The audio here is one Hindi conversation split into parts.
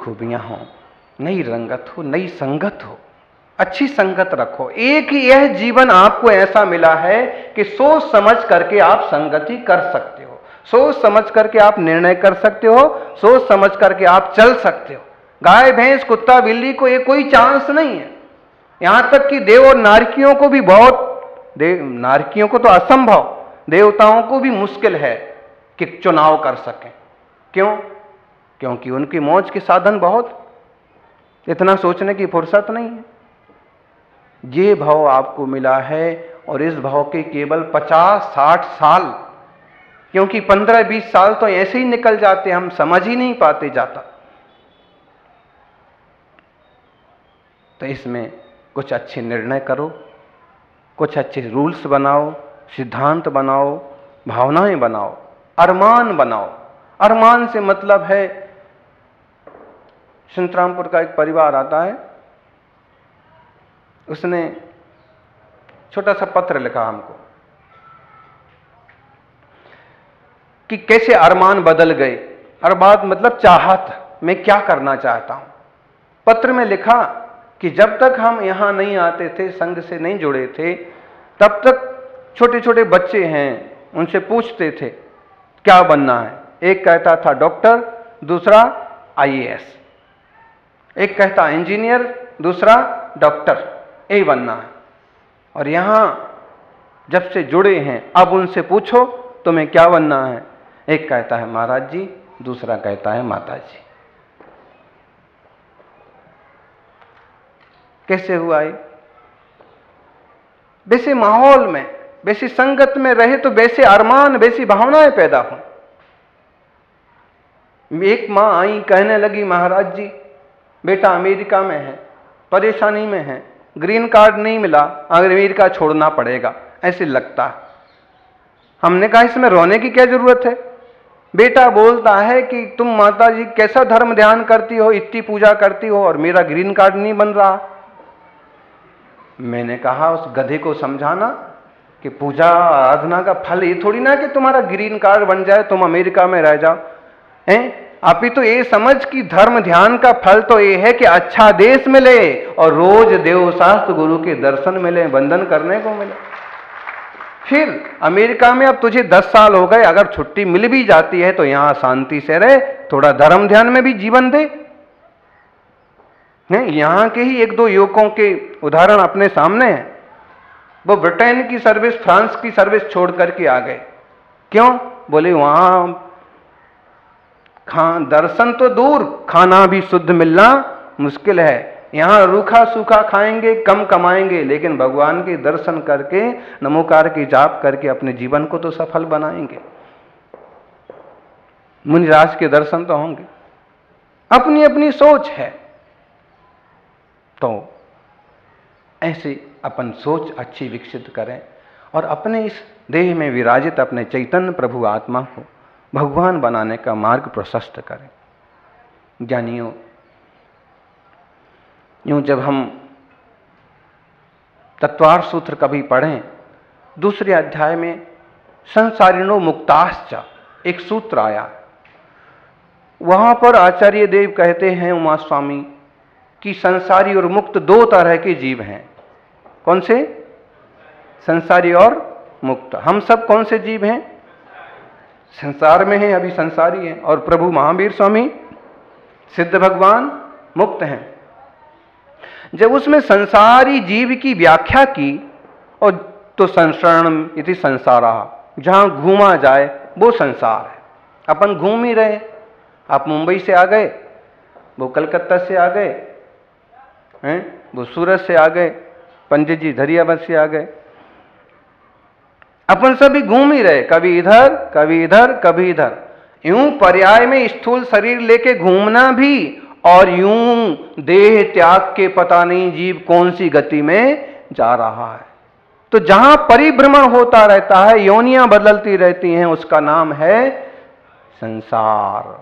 खूबियां हों, नई रंगत हो, नई संगत हो, अच्छी संगत रखो। एक ही यह जीवन आपको ऐसा मिला है कि सोच समझ करके आप संगति कर सकते हो, सोच समझ करके आप निर्णय कर सकते हो, सोच समझ करके आप चल सकते हो। गाय भैंस कुत्ता बिल्ली को ये कोई चांस नहीं है। यहां तक कि देव और नारकियों को भी नारकियों को तो असंभव, देवताओं को भी मुश्किल है कि चुनाव कर सकें। क्यों? क्योंकि उनकी मौज के साधन बहुत, इतना सोचने की फुर्सत नहीं है। ये भाव आपको मिला है और इस भाव के केवल 50-60 साल, क्योंकि 15-20 साल तो ऐसे ही निकल जाते, हम समझ ही नहीं पाते जाता। तो इसमें कुछ अच्छे निर्णय करो, कुछ अच्छे रूल्स बनाओ, सिद्धांत बनाओ, भावनाएं बनाओ, अरमान बनाओ। अरमान से मतलब है, संतरामपुर का एक परिवार आता है, उसने छोटा सा पत्र लिखा हमको कि कैसे अरमान बदल गए। अरमान मतलब चाहत, मैं क्या करना चाहता हूं। पत्र में लिखा कि जब तक हम यहां नहीं आते थे, संघ से नहीं जुड़े थे, तब तक छोटे छोटे बच्चे हैं, उनसे पूछते थे क्या बनना है। एक कहता था डॉक्टर, दूसरा आईएएस, एक कहता इंजीनियर, दूसरा डॉक्टर, यही बनना है। और यहां जब से जुड़े हैं, अब उनसे पूछो तुम्हें क्या बनना है, एक कहता है महाराज जी, दूसरा कहता है माता जी। कैसे हुआ ये? वैसे माहौल में, वैसी संगत में रहे तो वैसे अरमान, वैसी भावनाएं पैदा हों। एक मां आई, कहने लगी महाराज जी बेटा अमेरिका में है, परेशानी में है, ग्रीन कार्ड नहीं मिला, अमेरिका छोड़ना पड़ेगा, ऐसे लगता है। हमने कहा इसमें रोने की क्या जरूरत है। बेटा बोलता है कि तुम माता जी कैसा धर्म ध्यान करती हो, इतनी पूजा करती हो और मेरा ग्रीन कार्ड नहीं बन रहा। मैंने कहा उस गधे को समझाना कि पूजा आराधना का फल ये थोड़ी ना कि तुम्हारा ग्रीन कार्ड बन जाए, तुम अमेरिका में रह जाओ। अभी तो ये समझ कि धर्म ध्यान का फल तो ये है कि अच्छा देश मिले और रोज देव शास्त्र गुरु के दर्शन मिले, वंदन करने को मिले। फिर अमेरिका में अब तुझे 10 साल हो गए, अगर छुट्टी मिल भी जाती है तो यहां शांति से रहे, थोड़ा धर्म ध्यान में भी जीवन दे। नहीं, यहां के ही 1-2 युवकों के उदाहरण अपने सामने हैं। वो ब्रिटेन की सर्विस, फ्रांस की सर्विस छोड़ करके आ गए। क्यों? बोले वहां दर्शन तो दूर, खाना भी शुद्ध मिलना मुश्किल है। यहां रूखा सूखा खाएंगे, कम कमाएंगे, लेकिन भगवान के दर्शन करके, नमोकार की जाप करके अपने जीवन को तो सफल बनाएंगे। मुनिराज के दर्शन तो होंगे। अपनी अपनी सोच है, तो ऐसे अपन सोच अच्छी विकसित करें और अपने इस देह में विराजित अपने चैतन्य प्रभु आत्मा को भगवान बनाने का मार्ग प्रशस्त करें। ज्ञानियों, यूं जब हम तत्वार्थ सूत्र कभी पढ़ें, दूसरे अध्याय में संसारिणो मुक्ताश्च एक सूत्र आया। वहां पर आचार्य देव कहते हैं, उमा स्वामी, कि संसारी और मुक्त 2 तरह के जीव हैं। कौन से? संसारी और मुक्त। हम सब कौन से जीव हैं? संसार में हैं, अभी संसारी हैं। और प्रभु महावीर स्वामी सिद्ध भगवान मुक्त हैं। जब उसमें संसारी जीव की व्याख्या की, और तो संसरणम इति संसारा, जहां घूमा जाए वो संसार है। अपन घूम ही रहे। आप मुंबई से आ गए, वो कलकत्ता से आ गए हैं, वो सूरत से आ गए, पंडित जी धरियाबंद से आ गए। अपन सभी घूम ही रहे, कभी इधर कभी इधर कभी इधर। यूं पर्याय में स्थूल शरीर लेके घूमना भी, और यूं देह त्याग के पता नहीं जीव कौन सी गति में जा रहा है। तो जहां परिभ्रमण होता रहता है, योनियां बदलती रहती हैं, उसका नाम है संसार।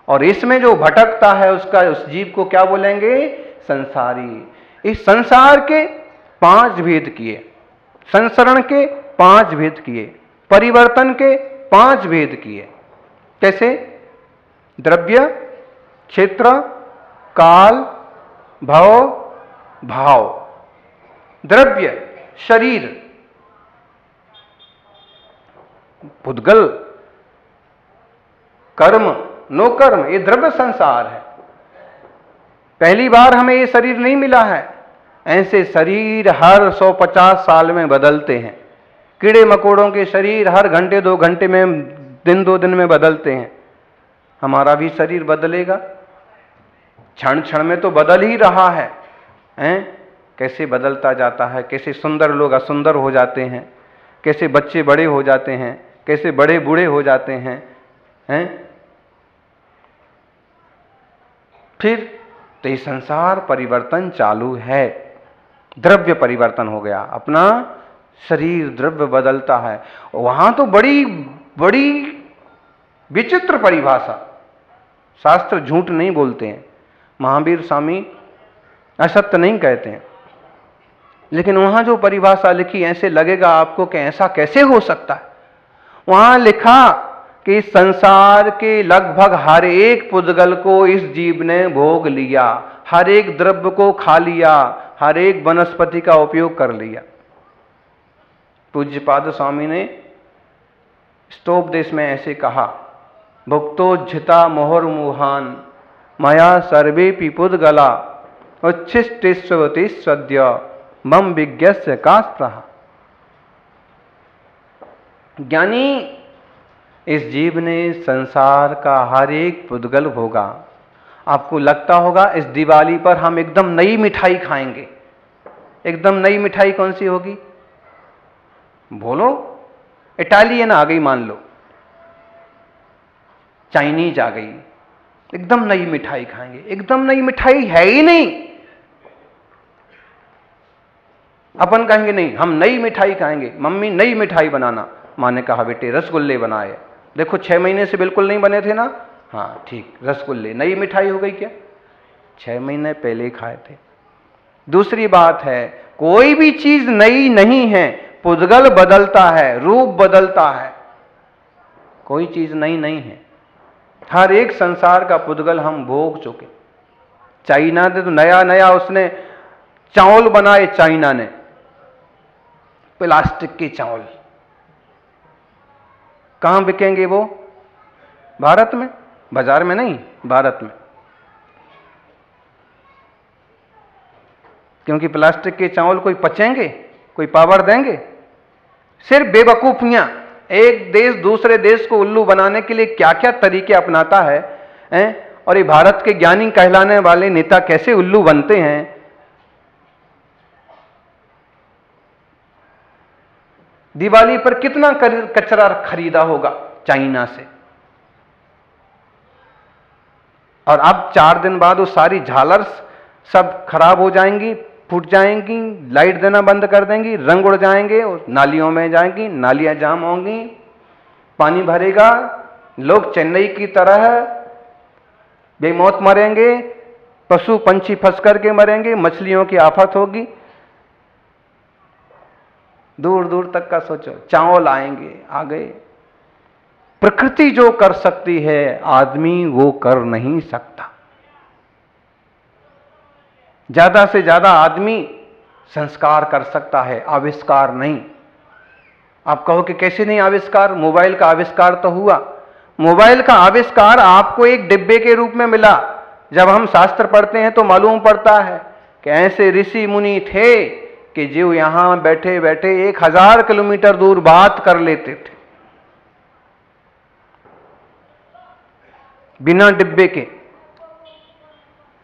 और इसमें जो भटकता है उसका, उस जीव को क्या बोलेंगे? संसारी। इस संसार के 5 भेद किए, संसरण के 5 भेद किए, परिवर्तन के 5 भेद किए। कैसे? द्रव्य, क्षेत्र, काल, भव, भाव, द्रव्य, शरीर, पुद्गल, कर्म, नो कर्म, ये द्रव्य संसार है। पहली बार हमें ये शरीर नहीं मिला है। ऐसे शरीर हर 150 साल में बदलते हैं। कीड़े मकोड़ों के शरीर हर घंटे 2 घंटे में, दिन 2 दिन में बदलते हैं। हमारा भी शरीर बदलेगा, क्षण क्षण में तो बदल ही रहा है। कैसे बदलता जाता है, कैसे सुंदर लोग असुंदर हो जाते हैं, कैसे बच्चे बड़े हो जाते हैं, कैसे बड़े बूढ़े हो जाते हैं। फिर तो ये संसार परिवर्तन चालू है। द्रव्य परिवर्तन हो गया, अपना शरीर द्रव्य बदलता है। वहां तो बड़ी बड़ी विचित्र परिभाषा, शास्त्र झूठ नहीं बोलते हैं, महावीर स्वामी असत्य नहीं कहते हैं, लेकिन वहां जो परिभाषा लिखी ऐसे लगेगा आपको कि ऐसा कैसे हो सकता है। वहां लिखा कि संसार के लगभग हर एक पुद्गल को इस जीव ने भोग लिया, हर एक द्रव्य को खा लिया, हर एक वनस्पति का उपयोग कर लिया। पूज्यपाद स्वामी ने स्तोपदेश में ऐसे कहा, भुक्तोज्झिता मोहर्मुहान मया सर्वे पुद्गला उच्छिष्टिष्वति सद्य मम विज्ञस्य का स्पृहा। ज्ञानी इस जीव ने संसार का हर एक पुद्गल भोगा। आपको लगता होगा इस दिवाली पर हम एकदम नई मिठाई खाएंगे। एकदम नई मिठाई कौन सी होगी? बोलो, इटालियन आ गई मान लो, चाइनीज आ गई, एकदम नई मिठाई खाएंगे। एकदम नई मिठाई है ही नहीं। अपन कहेंगे नहीं हम नई मिठाई खाएंगे, मम्मी नई मिठाई बनाना। माँ ने कहा बेटे रसगुल्ले बनाए, देखो 6 महीने से बिल्कुल नहीं बने थे ना, हाँ ठीक, रसगुल्ले नई मिठाई हो गई क्या? 6 महीने पहले ही खाए थे। दूसरी बात है, कोई भी चीज नई नहीं है, पुद्गल बदलता है, रूप बदलता है, कोई चीज नई नहीं है। हर एक संसार का पुद्गल हम भोग चुके। चाइना ने तो नया नया उसने चावल बनाए, चाइना ने प्लास्टिक के चावल। कहां बिकेंगे वो? भारत में, बाजार में नहीं, भारत में। क्योंकि प्लास्टिक के चावल कोई पचेंगे, कोई पावर देंगे? सिर्फ बेवकूफियां। एक देश दूसरे देश को उल्लू बनाने के लिए क्या क्या तरीके अपनाता है, और ये भारत के ज्ञानी कहलाने वाले नेता कैसे उल्लू बनते हैं। दिवाली पर कितना कचरा खरीदा होगा चाइना से, और अब 4 दिन बाद वो सारी झालर्स सब खराब हो जाएंगी, फूट जाएंगी, लाइट देना बंद कर देंगी, रंग उड़ जाएंगे और नालियों में जाएंगी, नालियां जाम होंगी, पानी भरेगा, लोग चेन्नई की तरह बेमौत मरेंगे, पशु पंछी फंस करके मरेंगे, मछलियों की आफत होगी। दूर दूर तक का सोचो, चावल आएंगे, आ गए। प्रकृति जो कर सकती है आदमी वो कर नहीं सकता। ज्यादा से ज्यादा आदमी संस्कार कर सकता है, आविष्कार नहीं। आप कहो कि कैसे नहीं आविष्कार? मोबाइल का आविष्कार तो हुआ। मोबाइल का आविष्कार आपको एक डिब्बे के रूप में मिला। जब हम शास्त्र पढ़ते हैं तो मालूम पड़ता है कि ऐसे ऋषि मुनि थे कि जो यहां बैठे बैठे 1000 किलोमीटर दूर बात कर लेते थे बिना डिब्बे के।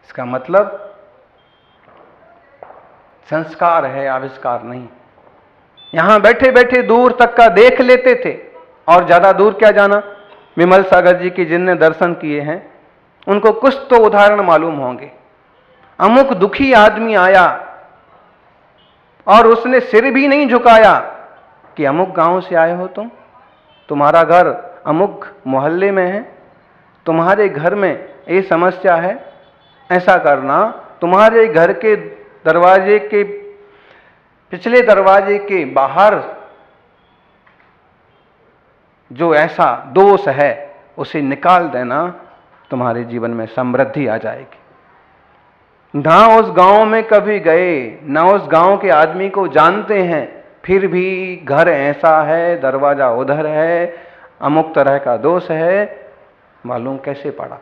इसका मतलब संस्कार है, आविष्कार नहीं। यहां बैठे बैठे दूर तक का देख लेते थे, और ज्यादा दूर क्या जाना। विमल सागर जी के जिनने दर्शन किए हैं उनको कुछ तो उदाहरण मालूम होंगे। अमुक दुखी आदमी आया और उसने सिर भी नहीं झुकाया कि अमुक गांव से आए हो तुम, तुम्हारा घर अमुक मोहल्ले में है, तुम्हारे घर में ये समस्या है, ऐसा करना। तुम्हारे घर के दरवाजे के पिछले दरवाजे के बाहर जो ऐसा दोष है उसे निकाल देना, तुम्हारे जीवन में समृद्धि आ जाएगी। ना उस गांव में कभी गए, ना उस गांव के आदमी को जानते हैं, फिर भी घर ऐसा है, दरवाजा उधर है, अमुक तरह का दोष है, मालूम कैसे पड़ा?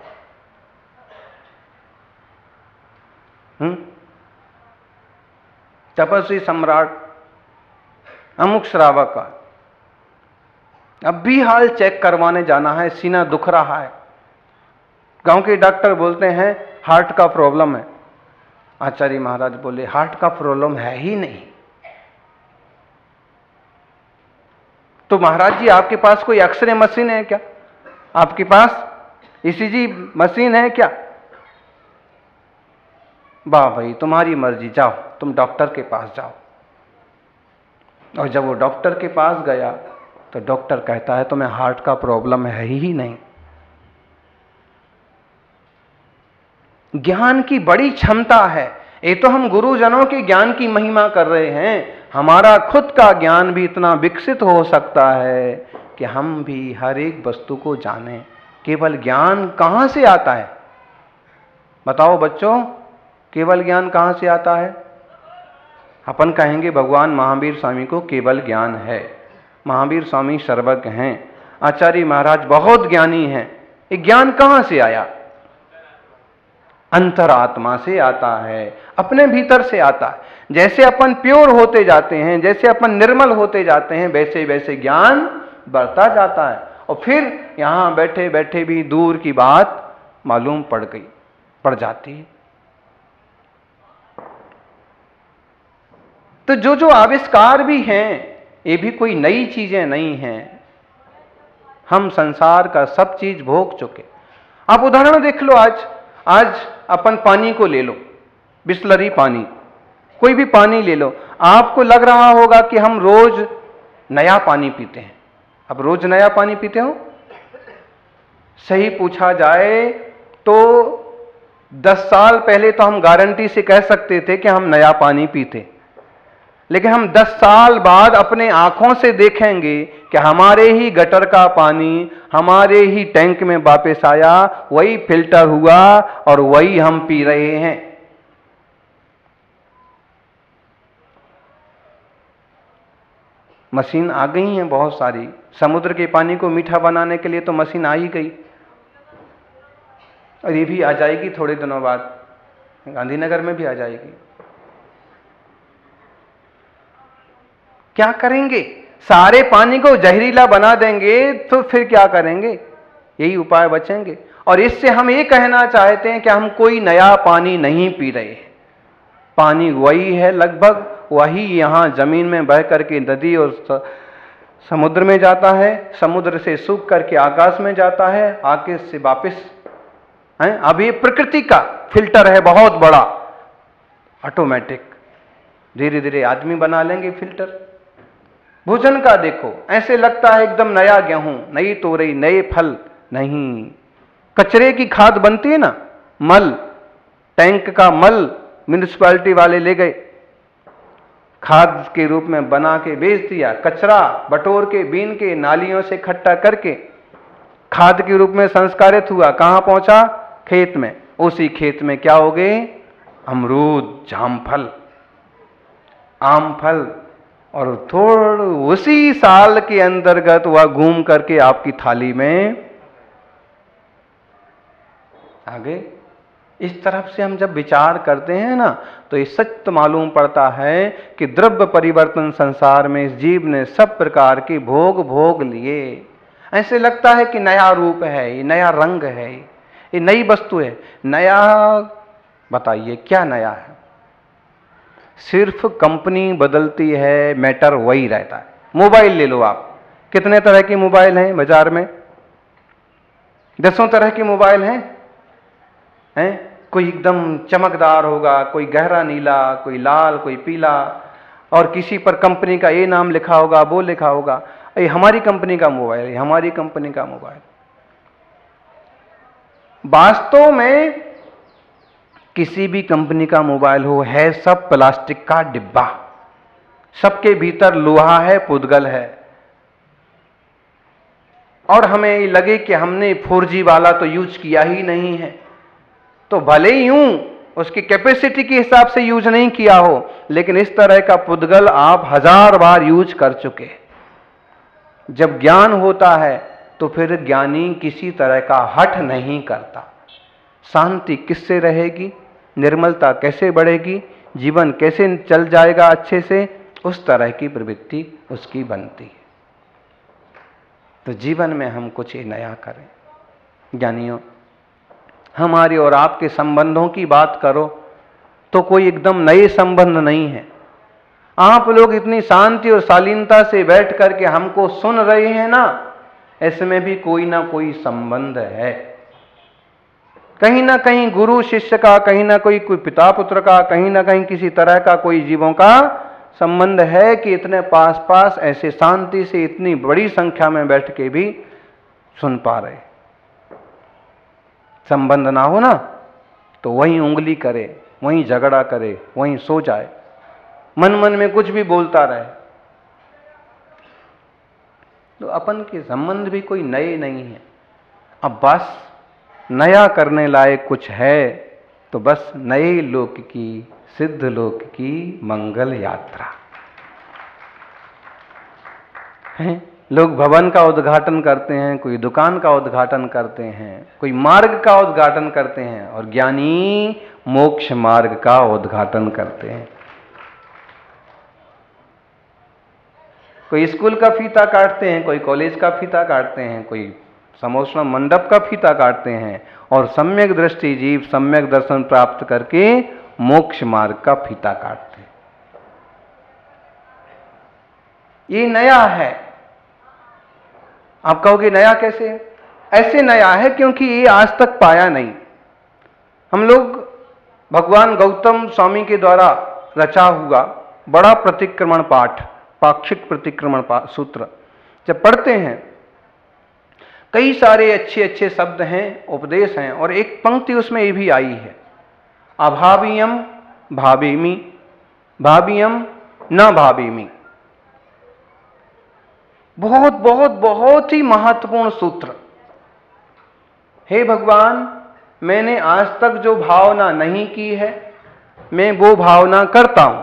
तपस्वी सम्राट अमुक श्रावक का अब भी हाल चेक करवाने जाना है, सीना दुख रहा है। गांव के डॉक्टर बोलते हैं हार्ट का प्रॉब्लम है। आचार्य महाराज बोले हार्ट का प्रॉब्लम है ही नहीं। तो महाराज जी आपके पास कोई एक्सरे मशीन है क्या? आपके पास ईसीजी मशीन है क्या? वाह भाई, तुम्हारी मर्जी, जाओ तुम डॉक्टर के पास जाओ। और जब वो डॉक्टर के पास गया तो डॉक्टर कहता है तुम्हें हार्ट का प्रॉब्लम है ही नहीं। ज्ञान की बड़ी क्षमता है। ये तो हम गुरुजनों के ज्ञान की महिमा कर रहे हैं, हमारा खुद का ज्ञान भी इतना विकसित हो सकता है कि हम भी हर एक वस्तु को जानें। केवल ज्ञान कहां से आता है? बताओ बच्चों, केवल ज्ञान कहां से आता है? अपन कहेंगे भगवान महावीर स्वामी को केवल ज्ञान है, महावीर स्वामी सर्वज्ञ हैं, आचार्य महाराज बहुत ज्ञानी हैं। ये ज्ञान कहां से आया? अंतरात्मा से आता है, अपने भीतर से आता है। जैसे अपन प्योर होते जाते हैं, जैसे अपन निर्मल होते जाते हैं, वैसे वैसे ज्ञान बढ़ता जाता है। और फिर यहां बैठे बैठे भी दूर की बात मालूम पड़ जाती है। तो जो जो आविष्कार भी हैं, ये भी कोई नई चीजें नहीं हैं। हम संसार का सब चीज भोग चुके। आप उदाहरण देख लो, आज अपन पानी को ले लो, बिस्लरी पानी, कोई भी पानी ले लो, आपको लग रहा होगा कि हम रोज नया पानी पीते हैं। अब रोज नया पानी पीते हो? सही पूछा जाए तो 10 साल पहले तो हम गारंटी से कह सकते थे कि हम नया पानी पीते, लेकिन हम 10 साल बाद अपने आंखों से देखेंगे कि हमारे ही गटर का पानी हमारे ही टैंक में वापस आया, वही फिल्टर हुआ और वही हम पी रहे हैं। मशीन आ गई हैं बहुत सारी। समुद्र के पानी को मीठा बनाने के लिए तो मशीन आ ही गई, और ये भी आ जाएगी थोड़े दिनों बाद, गांधीनगर में भी आ जाएगी। क्या करेंगे? सारे पानी को जहरीला बना देंगे तो फिर क्या करेंगे? यही उपाय बचेंगे। और इससे हम ये कहना चाहते हैं कि हम कोई नया पानी नहीं पी रहे हैं। पानी वही है, लगभग वही यहां जमीन में बह करके नदी और समुद्र में जाता है, समुद्र से सूख करके आकाश में जाता है, आकाश से वापस है। अब ये प्रकृति का फिल्टर है बहुत बड़ा, ऑटोमेटिक। धीरे धीरे आदमी बना लेंगे फिल्टर। भोजन का देखो, ऐसे लगता है एकदम नया गेहूं, नई तोरई, नए फल। नहीं, कचरे की खाद बनती है ना, मल, टैंक का मल म्युनिसिपैलिटी वाले ले गए, खाद के रूप में बना के बेच दिया। कचरा बटोर के, बीन के, नालियों से इकट्ठा करके खाद के रूप में संस्कारित हुआ। कहां पहुंचा? खेत में। उसी खेत में क्या हो गए? अमरूद, जामफल, आमफल। और थोड़ा उसी साल के अंतर्गत वह घूम करके आपकी थाली में आ गए। इस तरफ से हम जब विचार करते हैं ना, तो ये सत्य मालूम पड़ता है कि द्रव्य परिवर्तन संसार में इस जीव ने सब प्रकार के भोग लिए। ऐसे लगता है कि नया रूप है, ये नया रंग है, ये नई वस्तु है। नया, बताइए क्या नया है? सिर्फ कंपनी बदलती है, मैटर वही रहता है। मोबाइल ले लो आप, कितने तरह के मोबाइल हैं बाजार में? 10 तरह के मोबाइल हैं। कोई एकदम चमकदार होगा, कोई गहरा नीला, कोई लाल, कोई पीला, और किसी पर कंपनी का ये नाम लिखा होगा, वो लिखा होगा। ये हमारी कंपनी का मोबाइल है, हमारी कंपनी का मोबाइल। वास्तव में किसी भी कंपनी का मोबाइल हो, है सब प्लास्टिक का डिब्बा, सबके भीतर लोहा है, पुद्गल है। और हमें लगे कि हमने 4G वाला तो यूज किया ही नहीं है, तो भले ही यूं उसकी कैपेसिटी के हिसाब से यूज नहीं किया हो, लेकिन इस तरह का पुद्गल आप 1000 बार यूज कर चुके। जब ज्ञान होता है तो फिर ज्ञानी किसी तरह का हठ नहीं करता। शांति किससे रहेगी, निर्मलता कैसे बढ़ेगी, जीवन कैसे चल जाएगा अच्छे से, उस तरह की प्रवृत्ति उसकी बनती है। तो जीवन में हम कुछ नया करें। ज्ञानियों, हमारे और आपके संबंधों की बात करो तो कोई एकदम नए संबंध नहीं है। आप लोग इतनी शांति और शालीनता से बैठ करके हमको सुन रहे हैं ना, इसमें भी कोई ना कोई संबंध है। कहीं ना कहीं गुरु शिष्य का, कहीं ना कोई पिता पुत्र का, कहीं ना कहीं किसी तरह का कोई जीवों का संबंध है कि इतने पास पास ऐसे शांति से इतनी बड़ी संख्या में बैठ के भी सुन पा रहे। संबंध ना हो ना तो वहीं उंगली करे, वहीं झगड़ा करे, वहीं सो जाए, मन मन में कुछ भी बोलता रहे। तो अपन के संबंध भी कोई नए नहीं है। अब बस नया करने लायक कुछ है तो बस नए लोक की, सिद्ध लोक की मंगल यात्रा है। लोग भवन का उद्घाटन करते हैं, कोई दुकान का उद्घाटन करते हैं, कोई मार्ग का उद्घाटन करते हैं, और ज्ञानी मोक्ष मार्ग का उद्घाटन करते हैं। कोई स्कूल का फीता काटते हैं, कोई कॉलेज का फीता काटते हैं, कोई समोषण मंडप का फीता काटते हैं, और सम्यक दृष्टि जीव सम्यक दर्शन प्राप्त करके मोक्ष मार्ग का फीता काटते हैं। ये नया है। आप कहोगे नया कैसे? ऐसे नया है क्योंकि ये आज तक पाया नहीं। हम लोग भगवान गौतम स्वामी के द्वारा रचा हुआ बड़ा प्रतिक्रमण पाठ, पाक्षिक प्रतिक्रमण सूत्र जब पढ़ते हैं, कई सारे अच्छे अच्छे शब्द हैं, उपदेश हैं, और एक पंक्ति उसमें ये भी आई है, अभावियम भावेमि, भावियम न भावेमि। बहुत बहुत बहुत ही महत्वपूर्ण सूत्र। हे भगवान, मैंने आज तक जो भावना नहीं की है, मैं वो भावना करता हूं।